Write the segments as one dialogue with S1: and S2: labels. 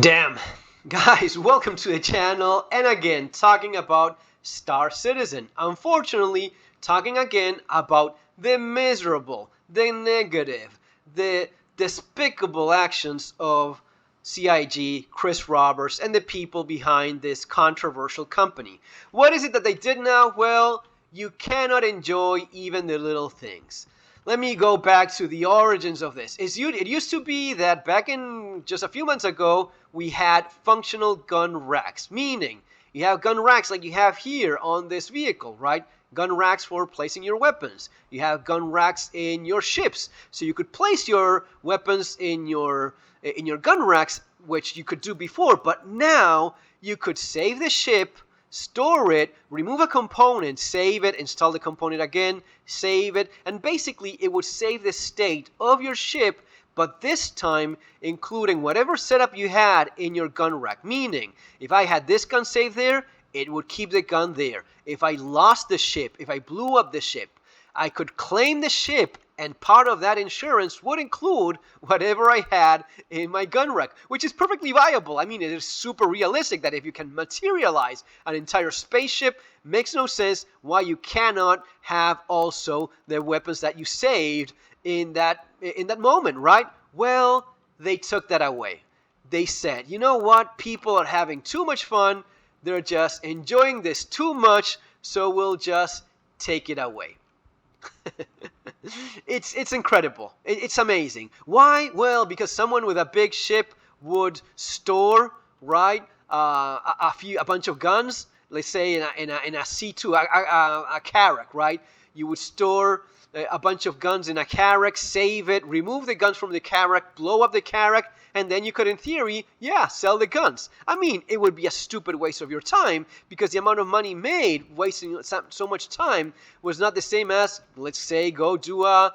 S1: Damn. Guys, welcome to the channel, and again, talking about Star Citizen. Unfortunately, talking again about the miserable, the negative, the despicable actions of CIG, Chris Roberts, and the people behind this controversial company. What is it that they did now? Well, you cannot enjoy even the little things. Let me go back to the origins of this. It used to be that back in just a few months ago, we had functional gun racks, meaning you have gun racks like you have here on this vehicle, right? Gun racks for placing your weapons. You have gun racks in your ships, so you could place your weapons in your gun racks, which you could do before, but now you could save the ship, store it, remove a component, save it, install the component again, save it, and basically it would save the state of your ship, but this time including whatever setup you had in your gun rack. Meaning, if I had this gun saved there, it would keep the gun there. If I lost the ship, if I blew up the ship, I could claim the ship, and part of that insurance would include whatever I had in my gun rack, which is perfectly viable. I mean, it is super realistic that if you can materialize an entire spaceship, makes no sense why you cannot have also the weapons that you saved in that moment, right? Well, they took that away. They said, you know what? People are having too much fun. They're just enjoying this too much, so we'll just take it away. It's incredible. It's amazing. Why? Well, because someone with a big ship would store, right, a bunch of guns. Let's say in a C2, a carrack, right? You would store a bunch of guns in a carrack, save it, remove the guns from the carrack, blow up the carrack, and then you could, in theory, sell the guns. I mean, it would be a stupid waste of your time because the amount of money made wasting so much time was not the same as, let's say, go do a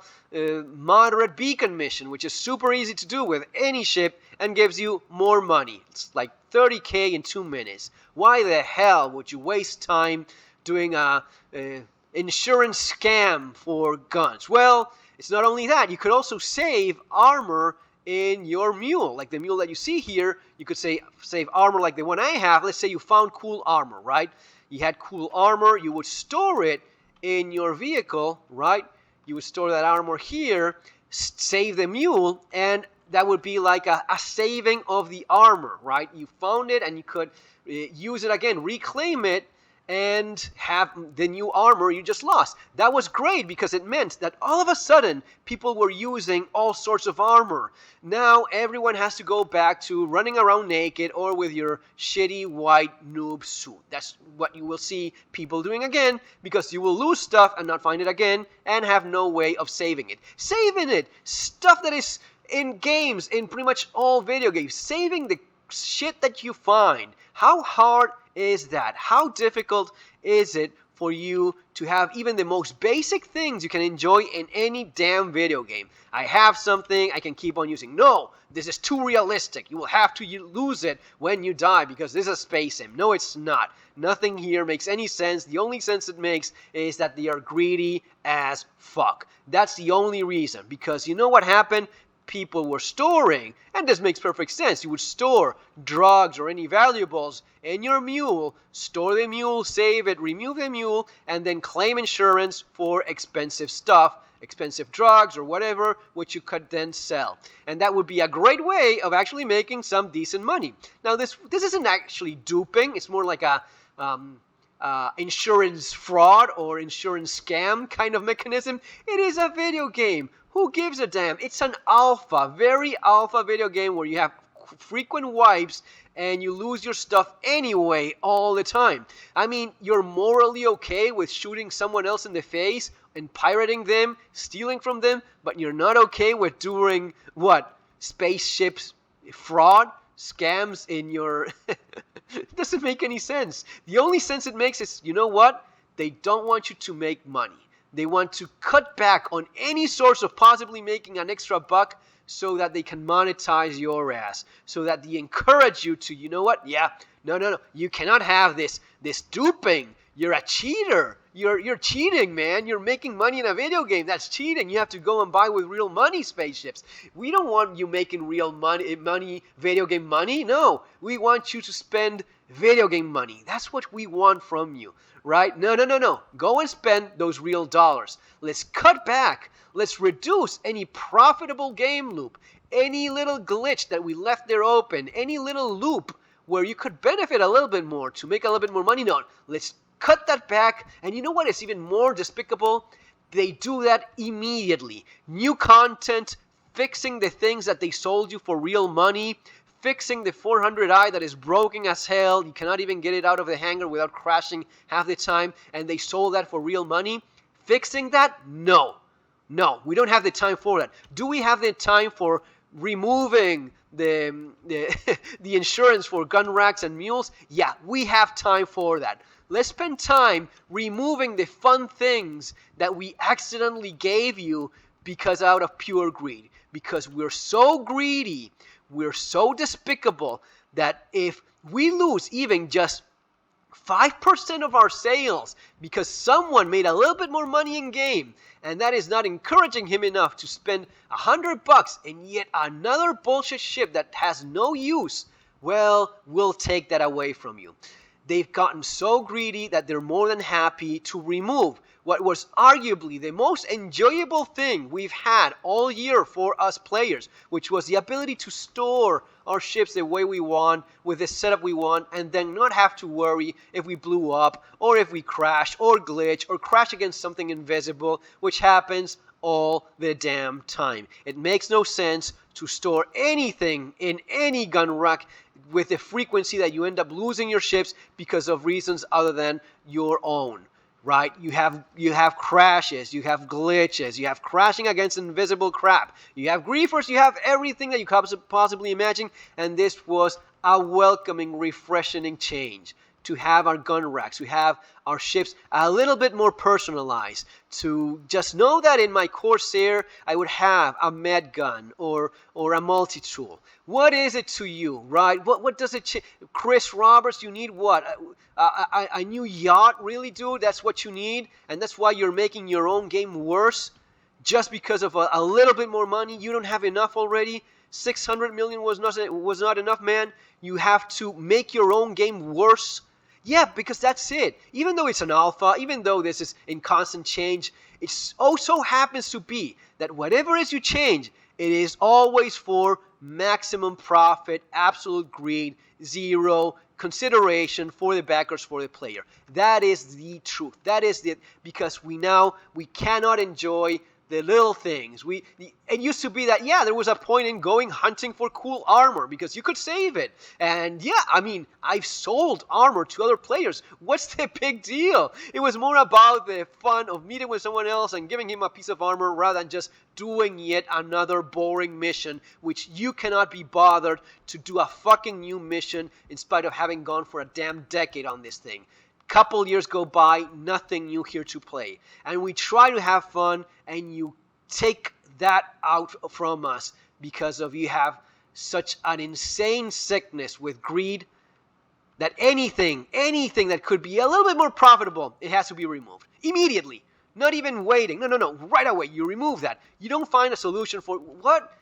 S1: moderate beacon mission, which is super easy to do with any ship and gives you more money. It's like 30K in 2 minutes. Why the hell would you waste time doing a insurance scam for guns? Well, it's not only that. You could also save armor in your mule, like the mule that you see here. You could save armor like the one I have. Let's say you found cool armor, right? You had cool armor. You would store it in your vehicle, right? You would store that armor here, save the mule, and that would be like a saving of the armor, right? You found it and you could use it again, reclaim it, and have the new armor you just lost. That was great because it meant that all of a sudden people were using all sorts of armor. Now everyone has to go back to running around naked or with your shitty white noob suit. That's what you will see people doing again, because you will lose stuff and not find it again and have no way of saving it. Saving it! Stuff that is in games, in pretty much all video games. Saving the shit that you find. How hard is that? How difficult is it for you to have even the most basic things you can enjoy in any damn video game? I have something I can keep on using. No, this is too realistic. You will have to lose it when you die because this is a space sim. No, it's not. Nothing here makes any sense. The only sense it makes is that they are greedy as fuck. That's the only reason. Because you know what happened? People were storing, and this makes perfect sense. You would store drugs or any valuables in your mule, store the mule, save it, remove the mule, and then claim insurance for expensive stuff, expensive drugs or whatever, which you could then sell. And that would be a great way of actually making some decent money. Now, this isn't actually duping. It's more like a insurance fraud or insurance scam kind of mechanism. It is a video game. Who gives a damn? It's an alpha, very alpha video game where you have frequent wipes and you lose your stuff anyway all the time. I mean, you're morally okay with shooting someone else in the face and pirating them, stealing from them, but you're not okay with doing what? Spaceships fraud? Scams in your... It doesn't make any sense. The only sense it makes is, you know what? They don't want you to make money. They want to cut back on any source of possibly making an extra buck so that they can monetize your ass. So that they encourage you to, you know what? Yeah, no. You cannot have this duping. you're a cheater. You're cheating, man. You're making money in a video game. That's cheating. You have to go and buy with real money spaceships. We don't want you making real money, video game money. No, we want you to spend video game money. That's what we want from you, right? No. Go and spend those real dollars. Let's cut back. Let's reduce any profitable game loop, any little glitch that we left there open, any little loop where you could benefit a little bit more to make a little bit more money. No, let's cut that back. And you know what is even more despicable? They do that immediately. New content, fixing the things that they sold you for real money, fixing the 400i that is broken as hell. You cannot even get it out of the hangar without crashing half the time, and they sold that for real money. Fixing that? No, we don't have the time for that. Do we have the time for removing the insurance for gun racks and mules? Yeah, we have time for that. Let's spend time removing the fun things that we accidentally gave you because out of pure greed. Because we're so greedy, we're so despicable that if we lose even just 5% of our sales because someone made a little bit more money in game, and that is not encouraging him enough to spend $100 in yet another bullshit ship that has no use, well, we'll take that away from you. They've gotten so greedy that they're more than happy to remove what was arguably the most enjoyable thing we've had all year for us players, which was the ability to store our ships the way we want, with the setup we want, and then not have to worry if we blew up, or if we crash, or glitch, or crash against something invisible, which happens all the damn time. It makes no sense to store anything in any gun rack with the frequency that you end up losing your ships because of reasons other than your own. Right? You have crashes, you have glitches, you have crashing against invisible crap, you have griefers, you have everything that you could possibly imagine, and this was a welcoming, refreshing change to have our gun racks, to have our ships a little bit more personalized, to just know that in my Corsair I would have a med gun or a multi-tool. What is it to you, right? What does it Chris Roberts, you need what? A new yacht, really, dude? That's what you need? And that's why you're making your own game worse? Just because of a little bit more money? You don't have enough already? 600 million was not enough, man? You have to make your own game worse? Yeah, because that's it. Even though it's an alpha, even though this is in constant change, it also happens to be that whatever it is you change, it is always for maximum profit, absolute greed, zero consideration for the backers, for the player. That is the truth. That is it, because we cannot enjoy the little things. It used to be that, yeah, there was a point in going hunting for cool armor because you could save it. And yeah, I mean, I've sold armor to other players. What's the big deal? It was more about the fun of meeting with someone else and giving him a piece of armor rather than just doing yet another boring mission, which you cannot be bothered to do a fucking new mission in spite of having gone for a damn decade on this thing. Couple years go by, nothing new here to play. And we try to have fun, and you take that out from us because of you have such an insane sickness with greed that anything that could be a little bit more profitable, it has to be removed. Immediately. Not even waiting. No. Right away, you remove that. You don't find a solution for what?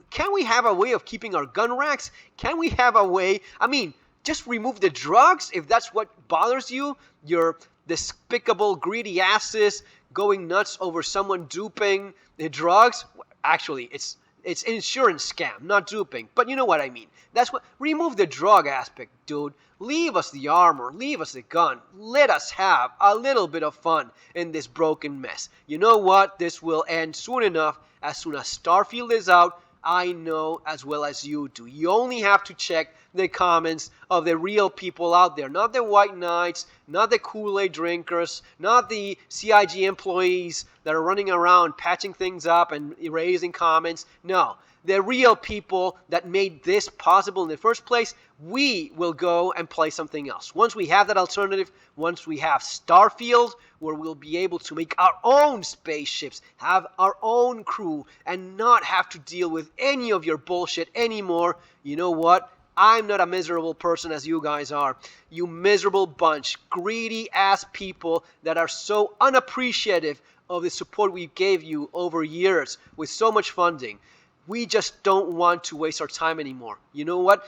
S1: Can we have a way of keeping our gun racks? Can we have a way? I mean, just remove the drugs if that's what bothers you. Your despicable, greedy asses going nuts over someone duping the drugs. Actually, it's insurance scam, not duping. But you know what I mean. That's what. Remove the drug aspect, dude. Leave us the armor. Leave us the gun. Let us have a little bit of fun in this broken mess. You know what? This will end soon enough. As soon as Starfield is out, I know as well as you do. You only have to check the comments of the real people out there. Not the white knights, not the Kool-Aid drinkers, not the CIG employees that are running around patching things up and erasing comments. No, the real people that made this possible in the first place. We will go and play something else. Once we have that alternative, once we have Starfield, where we'll be able to make our own spaceships, have our own crew, and not have to deal with any of your bullshit anymore, you know what? I'm not a miserable person as you guys are. You miserable bunch, greedy ass people that are so unappreciative of the support we gave you over years with so much funding. We just don't want to waste our time anymore. You know what?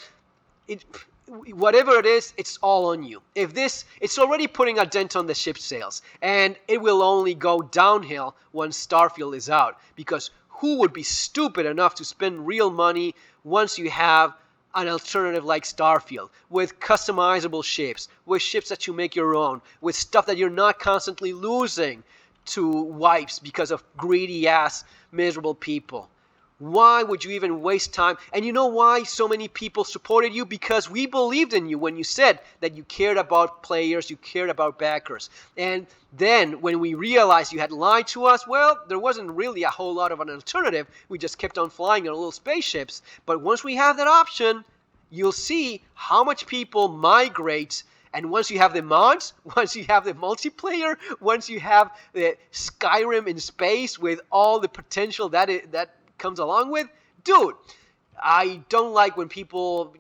S1: Whatever it is, it's all on you. It's already putting a dent on the ship sales, and it will only go downhill once Starfield is out, because who would be stupid enough to spend real money once you have an alternative like Starfield, with customizable ships, with ships that you make your own, with stuff that you're not constantly losing to wipes because of greedy ass miserable people? Why would you even waste time? And you know why so many people supported you? Because we believed in you when you said that you cared about players, you cared about backers. And then when we realized you had lied to us, well, there wasn't really a whole lot of an alternative. We just kept on flying our little spaceships. But once we have that option, you'll see how much people migrate. And once you have the mods, once you have the multiplayer, once you have the Skyrim in space with all the potential that comes along with, dude, I don't like when people,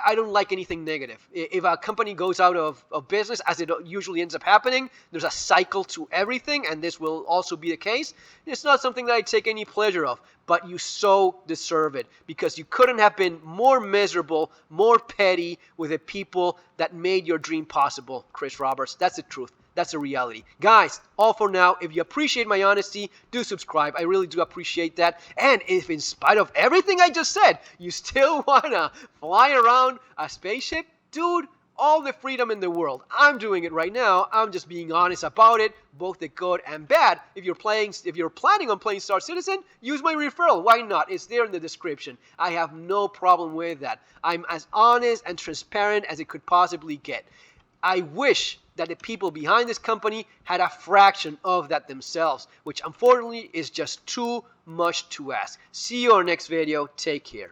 S1: I don't like anything negative. If a company goes out of business, as it usually ends up happening, there's a cycle to everything, and this will also be the case. It's not something that I take any pleasure of, but you so deserve it, because you couldn't have been more miserable, more petty with the people that made your dream possible, Chris Roberts. That's the truth. That's a reality. Guys, all for now. If you appreciate my honesty, do subscribe. I really do appreciate that. And if in spite of everything I just said, you still want to fly around a spaceship, dude, all the freedom in the world. I'm doing it right now. I'm just being honest about it, both the good and bad. If you're planning on playing Star Citizen, use my referral. Why not? It's there in the description. I have no problem with that. I'm as honest and transparent as it could possibly get. I wish that the people behind this company had a fraction of that themselves, which unfortunately is just too much to ask. See you on our next video. Take care.